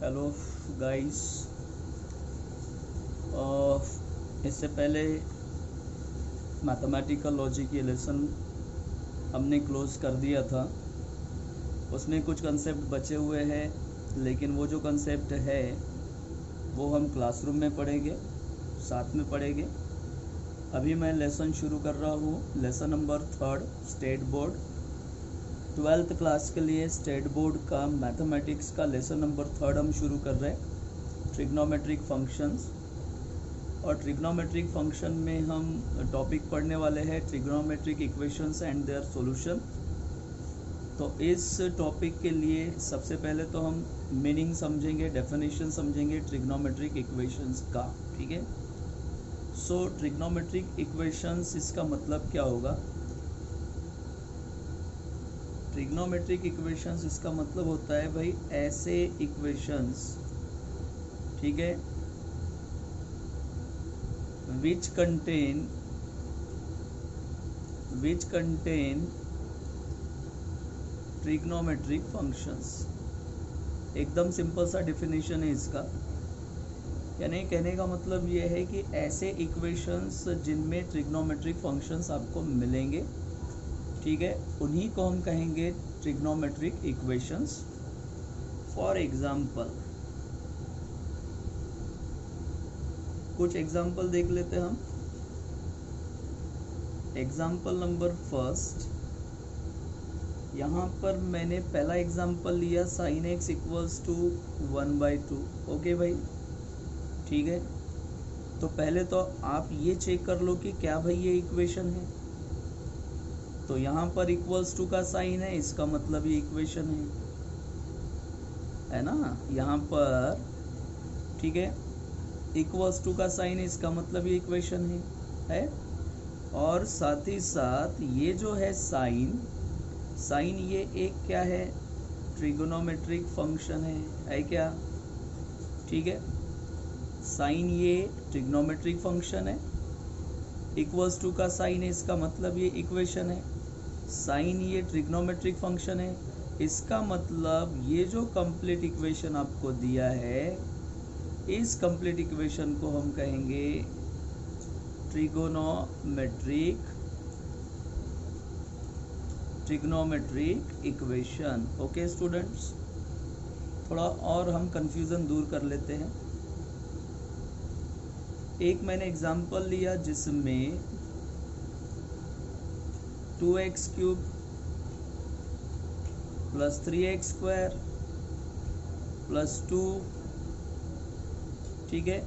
Hello guys. इससे पहले mathematical logic ये लेसन हमने क्लोज कर दिया था। उसमें कुछ कंसेप्ट बचे हुए हैं, लेकिन वो जो कंसेप्ट है वो हम क्लासरूम में पढ़ेंगे, साथ में पढ़ेंगे। अभी मैं लेसन शुरू कर रहा हूँ, lesson number 3 state board 12th class के लिए स्टेट बोर्ड का मैथमेटिक्स का लेसन नंबर 3 हम शुरू कर रहे हैं, ट्रिग्नोमेट्रिक फंक्शंस। और ट्रिग्नोमेट्रिक फंक्शन में हम टॉपिक पढ़ने वाले हैं trigonometric equations and their solution. तो इस टॉपिक के लिए सबसे पहले तो हम मीनिंग समझेंगे, डेफिनेशन समझेंगे ट्रिग्नोमेट्रिक इक्वेशंस का। ठीक है। सो ट्रिग्नोमेट्रिक इक्वेशंस, इसका मतलब क्या होगा? ट्रिग्नोमेट्रिक इक्वेशंस इसका मतलब होता है भाई ऐसे इक्वेशंस, ठीक है, which contain ट्रिग्नोमेट्रिक फंक्शंस। एकदम सिंपल सा डेफिनेशन है इसका। यानी कहने का मतलब ये है कि ऐसे इक्वेशंस जिनमें ट्रिग्नोमेट्रिक फंक्शंस आपको मिलेंगे, ठीक है, उन्हीं को हम कहेंगे ट्रिग्नोमेट्रिक इक्वेशंस। फॉर एग्जाम्पल, कुछ एग्जाम्पल देख लेते हैं हम। एग्जाम्पल नंबर फर्स्ट, यहाँ पर मैंने पहला एग्जाम्पल लिया sin x equals to 1/2। Okay भाई, ठीक है। तो पहले तो आप ये चेक कर लो कि क्या भाई ये इक्वेशन है। तो यहाँ पर इक्वल्स टू का साइन है, इसका मतलब ये इक्वेशन है ना। यहाँ पर ठीक है, इक्वल्स टू का साइन है, इसका मतलब ये इक्वेशन है। और साथ ही साथ ये जो है साइन ये एक क्या है, ट्रिगोनोमेट्रिक फंक्शन है क्या? ठीक है, साइन ये ट्रिग्नोमेट्रिक फंक्शन है। इक्वल्स टू का साइन है, इसका मतलब ये इक्वेशन है। साइन ये ट्रिग्नोमेट्रिक फंक्शन है, इसका मतलब ये जो कंप्लीट इक्वेशन आपको दिया है, इस कंप्लीट इक्वेशन को हम कहेंगे ट्रिग्नोमेट्रिक इक्वेशन। ओके स्टूडेंट्स, थोड़ा और हम कंफ्यूजन दूर कर लेते हैं। एक मैंने एग्जांपल लिया जिसमें 2x³ + 3x² + 2, ठीक है,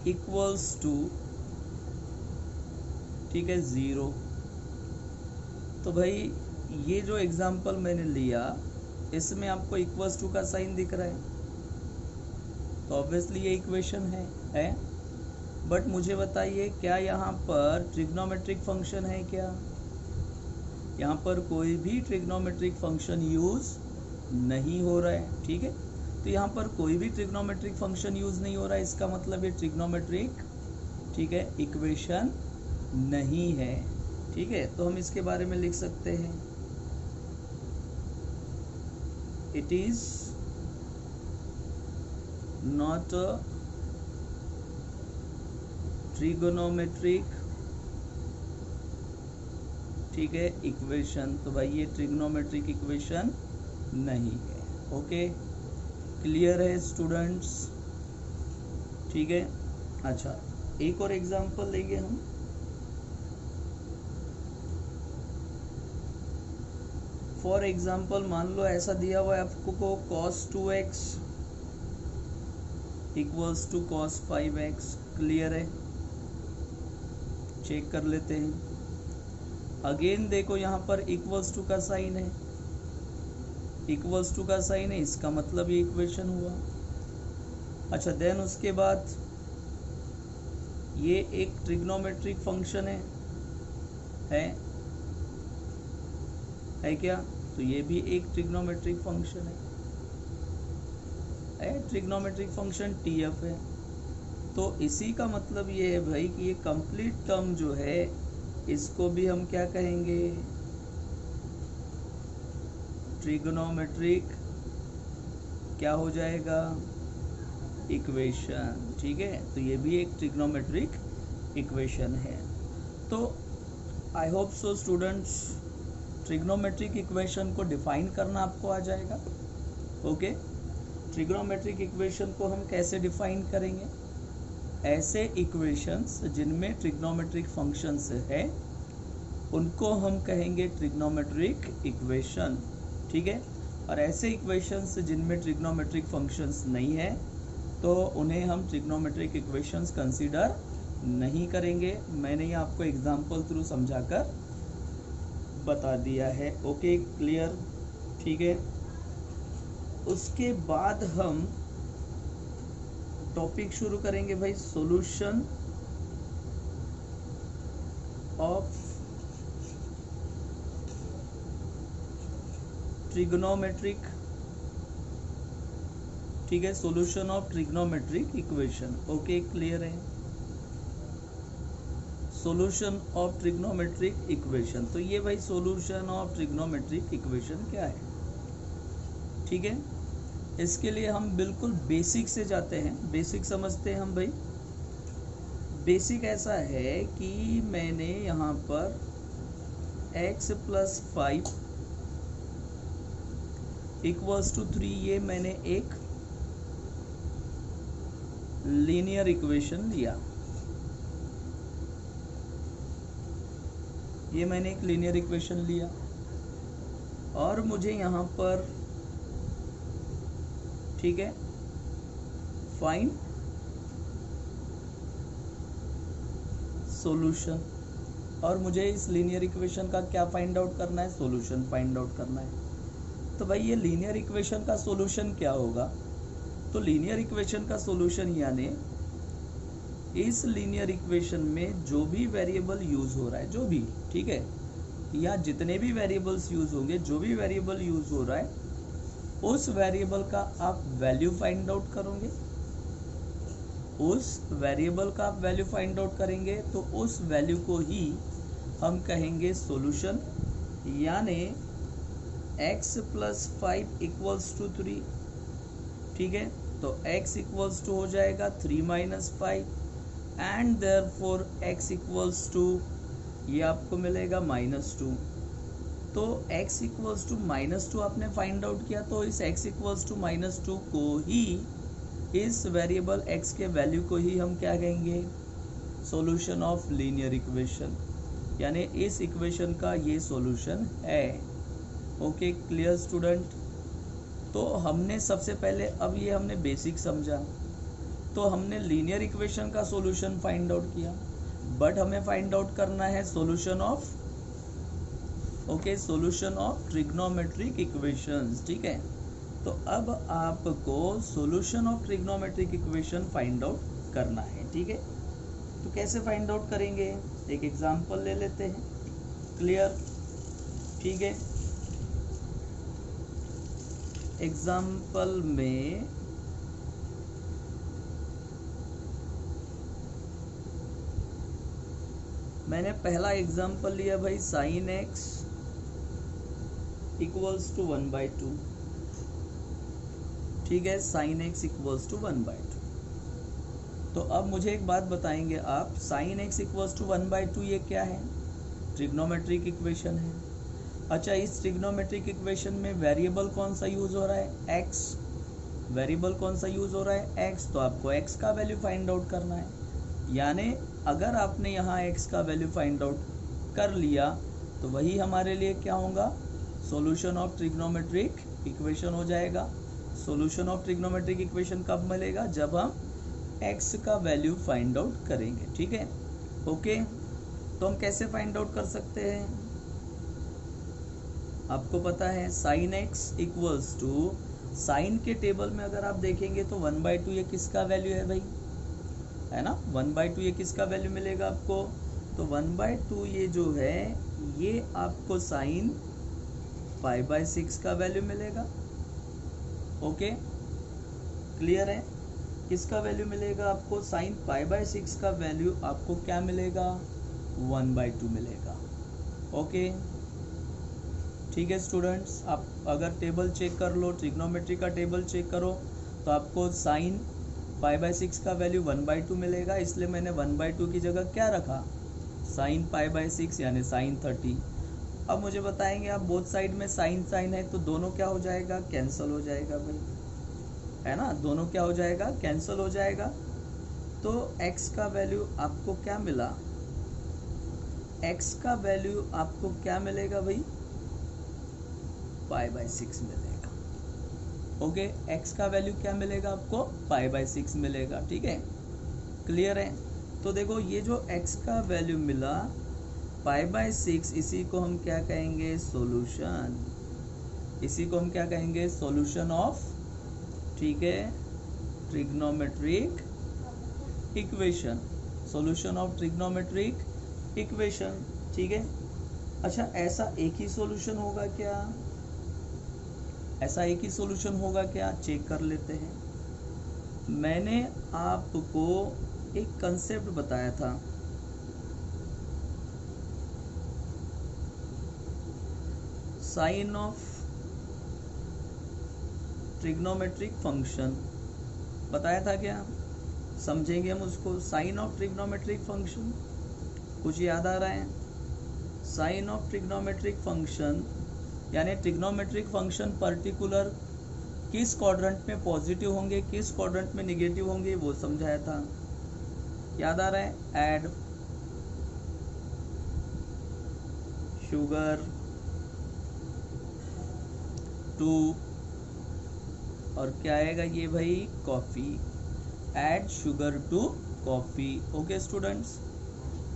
इक्वल्स टू, ठीक है, 0। तो भाई ये जो एग्जांपल मैंने लिया, इसमें आपको इक्वल्स टू का साइन दिख रहा है, तो ऑब्वियसली ये इक्वेशन है। बट मुझे बताइए, क्या यहाँ पर ट्रिग्नोमेट्रिक फंक्शन है क्या? यहाँ पर कोई भी ट्रिग्नोमेट्रिक फंक्शन यूज नहीं हो रहा है, ठीक है। तो यहाँ पर कोई भी ट्रिग्नोमेट्रिक फंक्शन यूज नहीं हो रहा है, इसका मतलब ये ट्रिग्नोमेट्रिक, ठीक है, इक्वेशन नहीं है। ठीक है, तो हम इसके बारे में लिख सकते हैं, it is not a trigonometric, ठीक है, इक्वेशन। तो भाई ये ट्रिग्नोमेट्रिक इक्वेशन नहीं है। ओके, क्लियर है स्टूडेंट्स? ठीक है। अच्छा, एक और एग्जांपल लेंगे हम। फॉर एग्जाम्पल, मान लो ऐसा दिया हुआ है आपको को cos 2x equals to cos 5x। Clear है? चेक कर लेते हैं। अगेन देखो, यहाँ पर इक्वल्स टू का साइन है, इक्वल्स टू का साइन है, इसका मतलब ये इक्वेशन हुआ। अच्छा, देन उसके बाद ये एक ट्रिग्नोमेट्रिक फंक्शन है क्या? तो ये भी एक ट्रिग्नोमेट्रिक फंक्शन है, ट्रिग्नोमेट्रिक फंक्शन TF है। तो इसी का मतलब ये है भाई कि ये कंप्लीट टर्म जो है, इसको भी हम क्या कहेंगे? ट्रिग्नोमेट्रिक क्या हो जाएगा, इक्वेशन। ठीक है, तो ये भी एक ट्रिग्नोमेट्रिक इक्वेशन है। तो I hope so students, trigonometric equation को डिफाइन करना आपको आ जाएगा। ओके, ट्रिग्नोमेट्रिक इक्वेशन को हम कैसे डिफाइन करेंगे, ऐसे इक्वेशंस जिनमें ट्रिग्नोमेट्रिक फंक्शंस है उनको हम कहेंगे ट्रिग्नोमेट्रिक इक्वेशन। ठीक है, और ऐसे इक्वेशंस जिनमें ट्रिग्नोमेट्रिक फंक्शंस नहीं है तो उन्हें हम ट्रिग्नोमेट्रिक इक्वेशंस कंसीडर नहीं करेंगे। मैंने ये आपको एग्जांपल थ्रू समझाकर बता दिया है। Okay, clear. ठीक है, उसके बाद हम टॉपिक शुरू करेंगे भाई, सॉल्यूशन ऑफ ट्रिग्नोमेट्रिक। ठीक है, solution of trigonometric equation. Okay, clear है, सॉल्यूशन ऑफ ट्रिग्नोमेट्रिक इक्वेशन। तो ये भाई सॉल्यूशन ऑफ ट्रिग्नोमेट्रिक इक्वेशन क्या है। ठीक है, इसके लिए हम बिल्कुल बेसिक से जाते हैं, बेसिक समझते हैं हम भाई। बेसिक ऐसा है कि मैंने यहाँ पर x + 5 = 3 ये मैंने एक लीनियर इक्वेशन लिया। ये मैंने एक लीनियर इक्वेशन लिया और मुझे यहाँ पर, ठीक है, फाइंड सॉल्यूशन, और मुझे इस लीनियर इक्वेशन का क्या फाइंड आउट करना है, सॉल्यूशन फाइंड आउट करना है। तो भाई ये लीनियर इक्वेशन का सॉल्यूशन क्या होगा, तो लीनियर इक्वेशन का सॉल्यूशन यानी इस लीनियर इक्वेशन में जो भी वेरिएबल यूज हो रहा है, जो भी, ठीक है, या जितने भी वेरिएबल्स यूज होंगे, जो भी वेरिएबल यूज हो रहा है उस वेरिएबल का आप वैल्यू फाइंड आउट करोगे। उस वेरिएबल का आप वैल्यू फाइंड आउट करेंगे तो उस वैल्यू को ही हम कहेंगे सॉल्यूशन, यानी x + 5 = 3। ठीक है, तो x = हो जाएगा 3 - 5 एंड देयरफॉर x = ये आपको मिलेगा -2। तो x = -2 आपने फाइंड आउट किया, तो इस x = -2 को ही, इस वेरिएबल x के वैल्यू को ही हम क्या कहेंगे, सॉल्यूशन ऑफ लीनियर इक्वेशन, यानी इस इक्वेशन का ये सॉल्यूशन है। Okay, clear student. तो हमने सबसे पहले, अब ये हमने बेसिक समझा, तो हमने लीनियर इक्वेशन का सॉल्यूशन फाइंड आउट किया, बट हमें फाइंड आउट करना है solution of, okay, solution of trigonometric equations. ठीक है, तो अब आपको solution of trigonometric equation find out करना है। ठीक है, तो कैसे फाइंड आउट करेंगे, एक एग्जांपल ले लेते हैं। क्लियर। ठीक है, एग्जांपल में मैंने पहला एग्जांपल लिया भाई, sin x = 1/2। ठीक है, sin x = 1/2। तो अब मुझे एक बात बताएंगे आप, sin x = 1/2 ये क्या है, ट्रिग्नोमेट्रिक इक्वेशन है। अच्छा, इस ट्रिग्नोमेट्रिक इक्वेशन में वेरिएबल कौन सा यूज हो रहा है, x। वेरिएबल कौन सा यूज हो रहा है, x, तो आपको x का वैल्यू फाइंड आउट करना है। यानी अगर आपने यहाँ x का वैल्यू फाइंड आउट कर लिया तो वही हमारे लिए क्या होगा, सॉल्यूशन ऑफ ट्रिग्नोमेट्रिक इक्वेशन हो जाएगा। सॉल्यूशन ऑफ ट्रिग्नोमेट्रिक इक्वेशन कब मिलेगा, जब हम x का वैल्यू फाइंड आउट करेंगे। ठीक है, ओके। तो हम कैसे फाइंड आउट कर सकते हैं, आपको पता है sin x = साइन के टेबल में अगर आप देखेंगे तो 1/2 ये किसका वैल्यू है भाई, है ना, 1/2 ये किसका वैल्यू मिलेगा आपको, तो 1/2 ये जो है ये आपको sin π/6 का वैल्यू मिलेगा। ओके, क्लियर है, किसका वैल्यू मिलेगा आपको, sin π/6 का वैल्यू आपको क्या मिलेगा, 1/2 मिलेगा। ओके, ठीक है स्टूडेंट्स, आप अगर टेबल चेक कर लो, ट्रिग्नोमेट्री का टेबल चेक करो, तो आपको साइन π/6 का वैल्यू 1/2 मिलेगा, इसलिए मैंने 1/2 की जगह क्या रखा, साइन π/6 यानी साइन 30। अब मुझे बताएंगे आप बोथ साइड में साइन साइन है तो दोनों क्या हो जाएगा, कैंसिल हो जाएगा भाई, है ना, दोनों क्या हो जाएगा, कैंसिल हो जाएगा। तो x का वैल्यू आपको क्या मिला, x का वैल्यू आपको क्या मिलेगा भाई, π/6 मिलेगा। ओके, x का वैल्यू क्या मिलेगा आपको, π/6 मिलेगा। ठीक है, क्लियर है। तो देखो ये जो x का वैल्यू मिला π/6, इसी को हम क्या कहेंगे, सॉल्यूशन, इसी को हम क्या कहेंगे, सॉल्यूशन ऑफ, ठीक है, trigonometric equation, solution of trigonometric equation. ठीक है, अच्छा ऐसा एक ही सॉल्यूशन होगा क्या, ऐसा एक ही सॉल्यूशन होगा क्या, चेक कर लेते हैं। मैंने आपको एक कंसेप्ट बताया था, साइन ऑफ ट्रिग्नोमेट्रिक फंक्शन बताया था क्या, समझेंगे हम उसको। साइन ऑफ ट्रिग्नोमेट्रिक फंक्शन कुछ याद आ रहा है, साइन ऑफ ट्रिग्नोमेट्रिक फंक्शन यानी ट्रिग्नोमेट्रिक फंक्शन पर्टिकुलर किस क्वाड्रेंट में पॉजिटिव होंगे, किस क्वाड्रेंट में निगेटिव होंगे, वो समझाया था, याद आ रहा है। ऐड शुगर टू, और क्या आएगा ये भाई, coffee, add sugar to coffee. Okay students,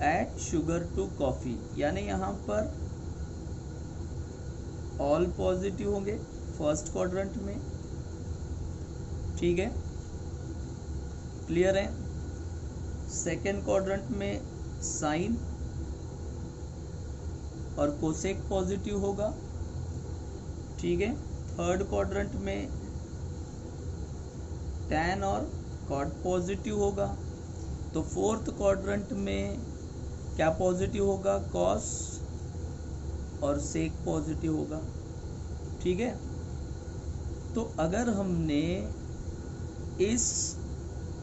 add sugar to coffee यानी यहाँ पर ऑल पॉजिटिव होंगे फर्स्ट क्वाड्रेंट में, ठीक है, क्लियर है। सेकेंड क्वाड्रेंट में साइन और कोसेक पॉजिटिव होगा, ठीक है। थर्ड क्वाड्रेंट में टैन और कॉट पॉजिटिव होगा, तो फोर्थ क्वाड्रेंट में क्या पॉजिटिव होगा, कॉस और सेक पॉजिटिव होगा, ठीक है। तो अगर हमने इस,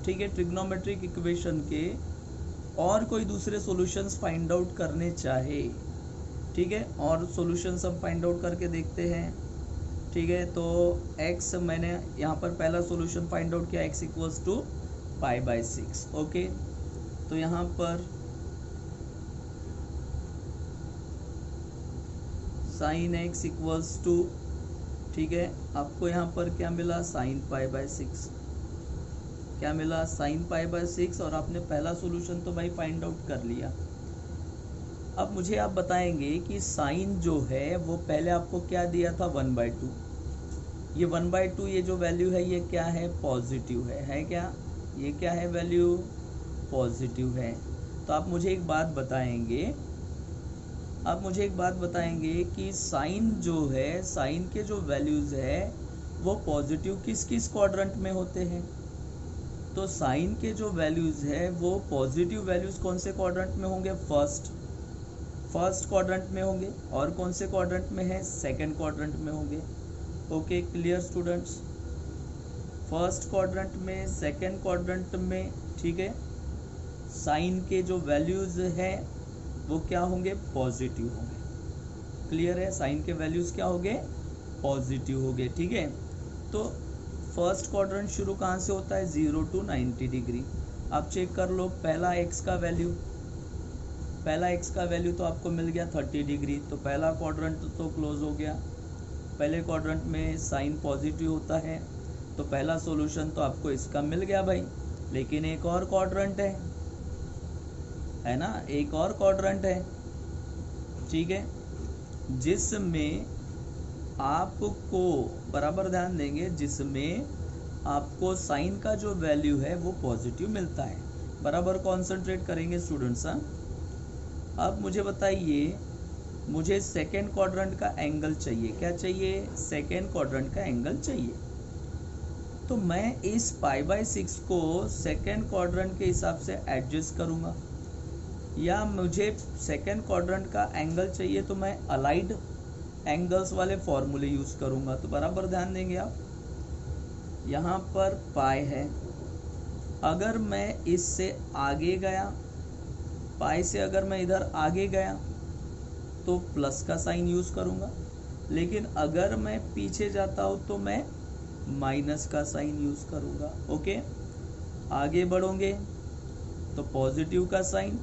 ठीक है, ट्रिग्नोमेट्रिक इक्वेशन के और कोई दूसरे सॉल्यूशंस फाइंड आउट करने चाहे, ठीक है, और सॉल्यूशंस हम फाइंड आउट करके देखते हैं, ठीक है। तो x मैंने यहाँ पर पहला सॉल्यूशन फाइंड आउट किया, x इक्वल्स टू π/6। ओके, तो यहाँ पर साइन x इक्वल्स टू, ठीक है, आपको यहाँ पर क्या मिला, साइन π/6, क्या मिला, साइन π/6, और आपने पहला सॉल्यूशन तो भाई फाइंड आउट कर लिया। अब मुझे आप बताएंगे कि साइन जो है वो पहले आपको क्या दिया था, 1/2, ये 1/2 ये जो वैल्यू है ये क्या है, पॉजिटिव है क्या, ये क्या है, वैल्यू पॉजिटिव है। तो आप मुझे एक बात बताएंगे, आप मुझे एक बात बताएंगे कि साइन जो है, साइन के जो वैल्यूज है वो पॉजिटिव किस किस क्वाड्रेंट में होते हैं। तो साइन के जो वैल्यूज है वो पॉजिटिव वैल्यूज कौन से क्वाड्रेंट में होंगे, फर्स्ट क्वाड्रेंट में होंगे, और कौन से क्वाड्रेंट में है, सेकंड क्वाड्रेंट में होंगे। Okay, clear students, first quadrant में, सेकंड क्वाड्रेंट में, ठीक है, साइन के जो वैल्यूज है वो क्या होंगे, पॉजिटिव होंगे, क्लियर है, साइन के वैल्यूज क्या होंगे, पॉजिटिव होंगे, ठीक है। तो फर्स्ट क्वाड्रेंट शुरू कहाँ से होता है, 0 to 90 डिग्री। आप चेक कर लो, पहला x का वैल्यू, पहला x का वैल्यू तो आपको मिल गया 30 डिग्री, तो पहला क्वाड्रेंट तो क्लोज हो गया। पहले क्वाड्रेंट में साइन पॉजिटिव होता है, तो पहला सॉल्यूशन तो आपको इसका मिल गया भाई। लेकिन एक और क्वाड्रेंट है ना, एक और क्वाड्रेंट है, ठीक है, जिसमें आपको बराबर ध्यान देंगे, जिसमें आपको साइन का जो वैल्यू है वो पॉजिटिव मिलता है। बराबर कॉन्सेंट्रेट करेंगे स्टूडेंट्स। अब मुझे बताइए, मुझे सेकेंड क्वाड्रेंट का एंगल चाहिए, क्या चाहिए, सेकेंड क्वाड्रेंट का एंगल चाहिए। तो मैं इस π/6 को सेकेंड क्वाड्रेंट के हिसाब से एडजस्ट करूँगा, या मुझे सेकेंड क्वाड्रेंट का एंगल चाहिए तो मैं अलाइड एंगल्स वाले फॉर्मूले यूज करूंगा। तो बराबर ध्यान देंगे आप, यहाँ पर पाई है, अगर मैं इससे आगे गया, पाई से अगर मैं इधर आगे गया तो प्लस का साइन यूज करूंगा, लेकिन अगर मैं पीछे जाता हूं तो मैं माइनस का साइन यूज करूंगा। ओके, आगे बढ़ोगे तो पॉजिटिव का साइन,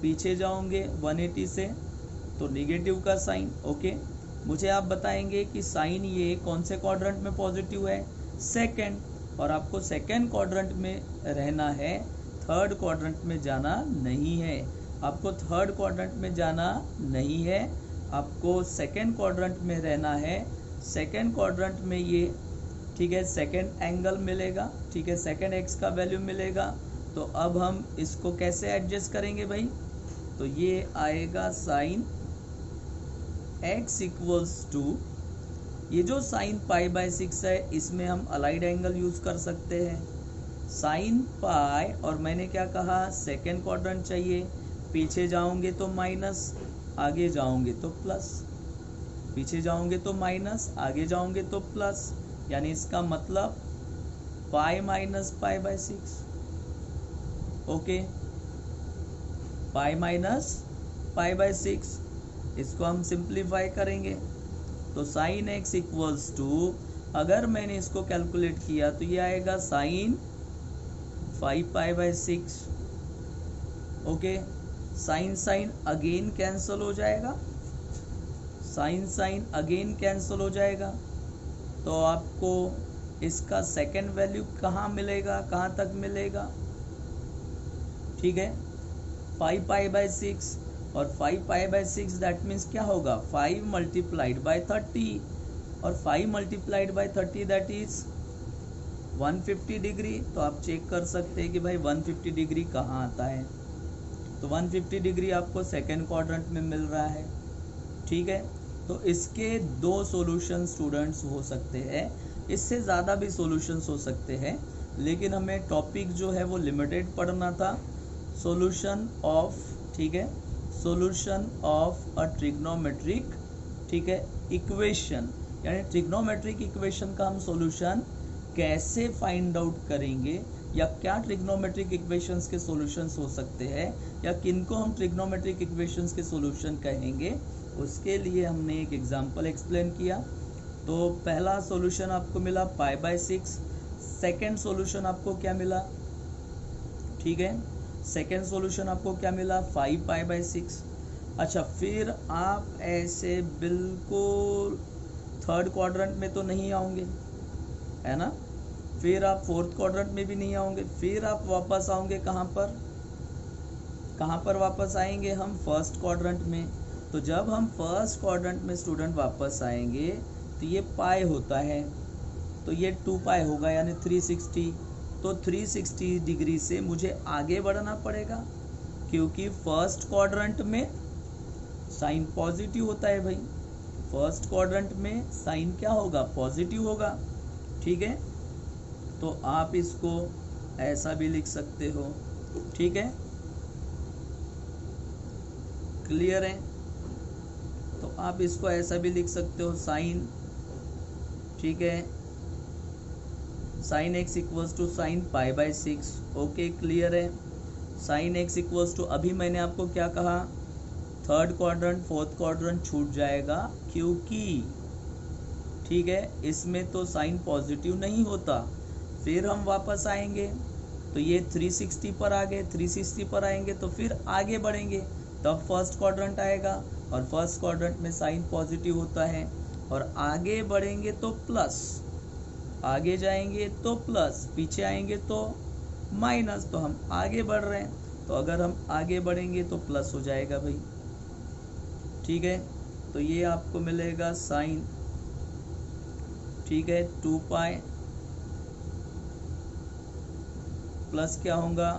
पीछे जाओगे 180 से तो निगेटिव का साइन। ओके, मुझे आप बताएंगे कि साइन ये कौन से क्वाड्रेंट में पॉजिटिव है, सेकंड, और आपको सेकंड क्वाड्रेंट में रहना है, थर्ड क्वाड्रेंट में जाना नहीं है। आपको थर्ड क्वाड्रेंट में जाना नहीं है, आपको सेकंड क्वाड्रेंट में रहना है। सेकंड क्वाड्रेंट में ये, ठीक है, सेकंड एंगल मिलेगा, ठीक है, सेकंड एक्स का वैल्यू मिलेगा। तो अब हम इसको कैसे एडजस्ट करेंगे भाई, तो ये आएगा साइन x इक्वल्स टू, ये जो साइन पाई बाय 6 है इसमें हम अलाइड एंगल यूज कर सकते हैं, साइन पाई, और मैंने क्या कहा, सेकेंड क्वाड्रेंट चाहिए, पीछे जाओगे तो माइनस, आगे जाओगे तो प्लस, पीछे जाओगे तो माइनस, आगे जाओगे तो प्लस, यानी इसका मतलब pi minus pi by 6। Okay, pi minus pi by 6, इसको हम सिंप्लीफाई करेंगे तो साइन x इक्वल्स टू, अगर मैंने इसको कैलकुलेट किया तो ये आएगा sine 5 pi by 6। Okay, sine sine again cancel हो जाएगा, साइन साइन अगेन कैंसिल हो जाएगा, तो आपको इसका सेकेंड वैल्यू कहाँ मिलेगा, कहाँ तक मिलेगा, ठीक है, 5 पाई बाय 6, और 5 पाई बाय 6 दैट मीन्स क्या होगा, 5 मल्टीप्लाइड बाय 30, और 5 multiplied by 30 that is 150 degree. तो आप चेक कर सकते हैं कि भाई 150 डिग्री कहाँ आता है, तो 150 डिग्री आपको सेकेंड क्वाड्रेंट में मिल रहा है, ठीक है। तो इसके दो सॉल्यूशन स्टूडेंट्स हो सकते हैं, इससे ज़्यादा भी सॉल्यूशंस हो सकते हैं, लेकिन हमें टॉपिक जो है वो लिमिटेड पढ़ना था, सॉल्यूशन ऑफ, ठीक है, सॉल्यूशन ऑफ अ ट्रिग्नोमेट्रिक, ठीक है, इक्वेशन, यानी ट्रिग्नोमेट्रिक इक्वेशन का हम सॉल्यूशन कैसे फाइंड आउट करेंगे, या क्या ट्रिग्नोमेट्रिक इक्वेशंस के सॉल्यूशंस हो सकते हैं, या किनको हम ट्रिग्नोमेट्रिक इक्वेशंस के सॉल्यूशन कहेंगे, उसके लिए हमने एक एग्जांपल एक्सप्लेन किया। तो पहला सॉल्यूशन आपको मिला पाई बाय 6, सेकेंड सॉल्यूशन आपको क्या मिला, ठीक है, सेकेंड सॉल्यूशन आपको क्या मिला, 5 पाई बाय 6। अच्छा, फिर आप ऐसे बिल्कुल थर्ड क्वाड्रेंट में तो नहीं आओगे, है ना, फिर आप फोर्थ क्वाड्रेंट में भी नहीं आओगे, फिर आप वापस आओगे कहाँ पर वापस आएंगे हम, फर्स्ट क्वाड्रेंट में। तो जब हम फर्स्ट क्वाड्रेंट में स्टूडेंट वापस आएंगे तो ये पाई होता है, तो ये 2 पाई होगा, यानी 360। तो 360 डिग्री से मुझे आगे बढ़ना पड़ेगा, क्योंकि फर्स्ट क्वाड्रेंट में साइन पॉजिटिव होता है भाई, फर्स्ट क्वाड्रेंट में साइन क्या होगा, पॉजिटिव होगा, ठीक है। तो आप इसको ऐसा भी लिख सकते हो, ठीक है, क्लियर है। तो आप इसको ऐसा भी लिख सकते हो, साइन, ठीक है, sine x equals to sine pi by 6। Okay, clear है। साइन x इक्वल्स टू, अभी मैंने आपको क्या कहा, थर्ड क्वाड्रेंट फोर्थ क्वाड्रेंट छूट जाएगा, क्योंकि, ठीक है, इसमें तो साइन पॉजिटिव नहीं होता। फिर हम वापस आएंगे तो ये 360 पर आ गए, 360 पर आएंगे तो फिर आगे बढ़ेंगे, तब फर्स्ट क्वाड्रेंट आएगा, और फर्स्ट क्वाड्रेंट में साइन पॉजिटिव होता है, और आगे बढ़ेंगे तो प्लस, आगे जाएंगे तो प्लस, पीछे आएंगे तो माइनस, तो हम आगे बढ़ रहे हैं, तो अगर हम आगे बढ़ेंगे तो प्लस हो जाएगा भाई, ठीक है। तो ये आपको मिलेगा साइन, ठीक है, 2 पाई प्लस क्या होगा,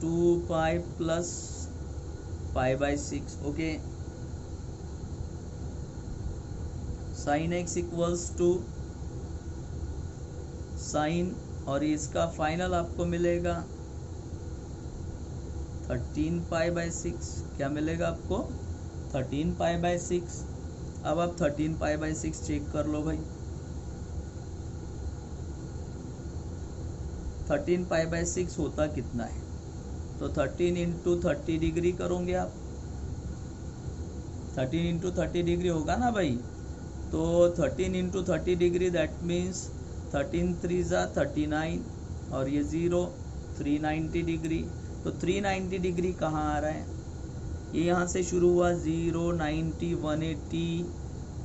2 pi plus pi by 6। Okay, sine x equals to sine, और इसका फाइनल आपको मिलेगा 13 पाई बाय 6, क्या मिलेगा आपको, 13π/6। अब आप 13π/6 चेक कर लो भाई। 13π/6 होता कितना है? तो 13 इंटू 30 डिग्री करोगे आप। 13 इंटू 30 डिग्री होगा ना भाई। तो 13 इंटू 30 डिग्री दैट मीन्स 13 3 ज़ा 39 और ये 0 390 डिग्री। तो 390 डिग्री कहाँ आ रहा है? ये यहाँ से शुरू हुआ 0 90 180,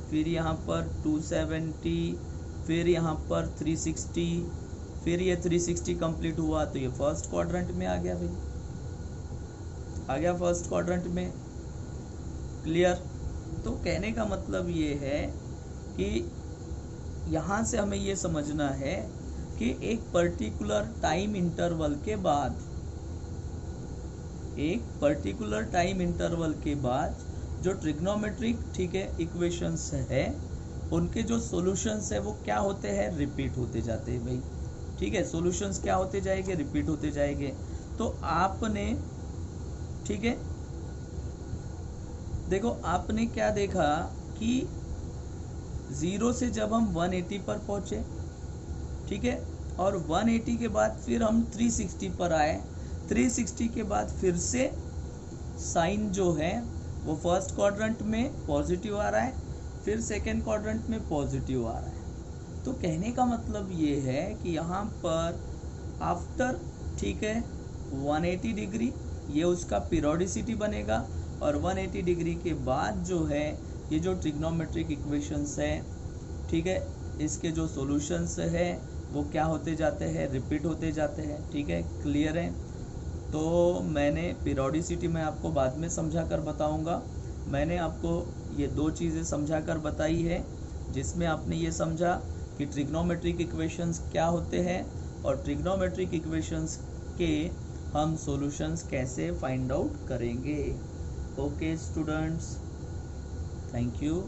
फिर यहाँ पर 270, फिर यहाँ पर 360, फिर ये 360 कंप्लीट हुआ तो ये फर्स्ट क्वाड्रेंट में आ गया भाई, आ गया फर्स्ट क्वाड्रेंट में। क्लियर? तो कहने का मतलब ये है कि यहाँ से हमें ये समझना है कि एक पर्टिकुलर टाइम इंटरवल के बाद, एक पर्टिकुलर टाइम इंटरवल के बाद जो ट्रिग्नोमेट्रिक, ठीक है, इक्वेशंस है उनके जो सॉल्यूशंस है वो क्या होते हैं? रिपीट होते जाते हैं भाई। ठीक है, सॉल्यूशंस क्या होते जाएंगे? रिपीट होते जाएंगे। तो आपने, ठीक है, देखो आपने क्या देखा कि 0 से जब हम 180 पर पहुंचे, ठीक है, और 180 के बाद फिर हम 360 पर आए, 360 के बाद फिर से साइन जो है वो फर्स्ट क्वाड्रेंट में पॉजिटिव आ रहा है, फिर सेकेंड क्वाड्रेंट में पॉजिटिव आ रहा है। तो कहने का मतलब ये है कि यहाँ पर आफ्टर, ठीक है, 180 डिग्री ये उसका पीरियोडिसिटी बनेगा, और 180 डिग्री के बाद जो है ये जो ट्रिग्नोमेट्रिक इक्वेशंस है, ठीक है, इसके जो सॉल्यूशंस है वो क्या होते जाते हैं? रिपीट होते जाते हैं। ठीक है, क्लियर है? तो मैंने पीरियोडिसिटी में आपको बाद में समझा कर बताऊंगा। मैंने आपको ये दो चीज़ें समझा कर बताई है, जिसमें आपने ये समझा कि ट्रिग्नोमेट्रिक इक्वेशंस क्या होते हैं और ट्रिग्नोमेट्रिक इक्वेशंस के हम सॉल्यूशंस कैसे फाइंड आउट करेंगे। Okay students, thank you.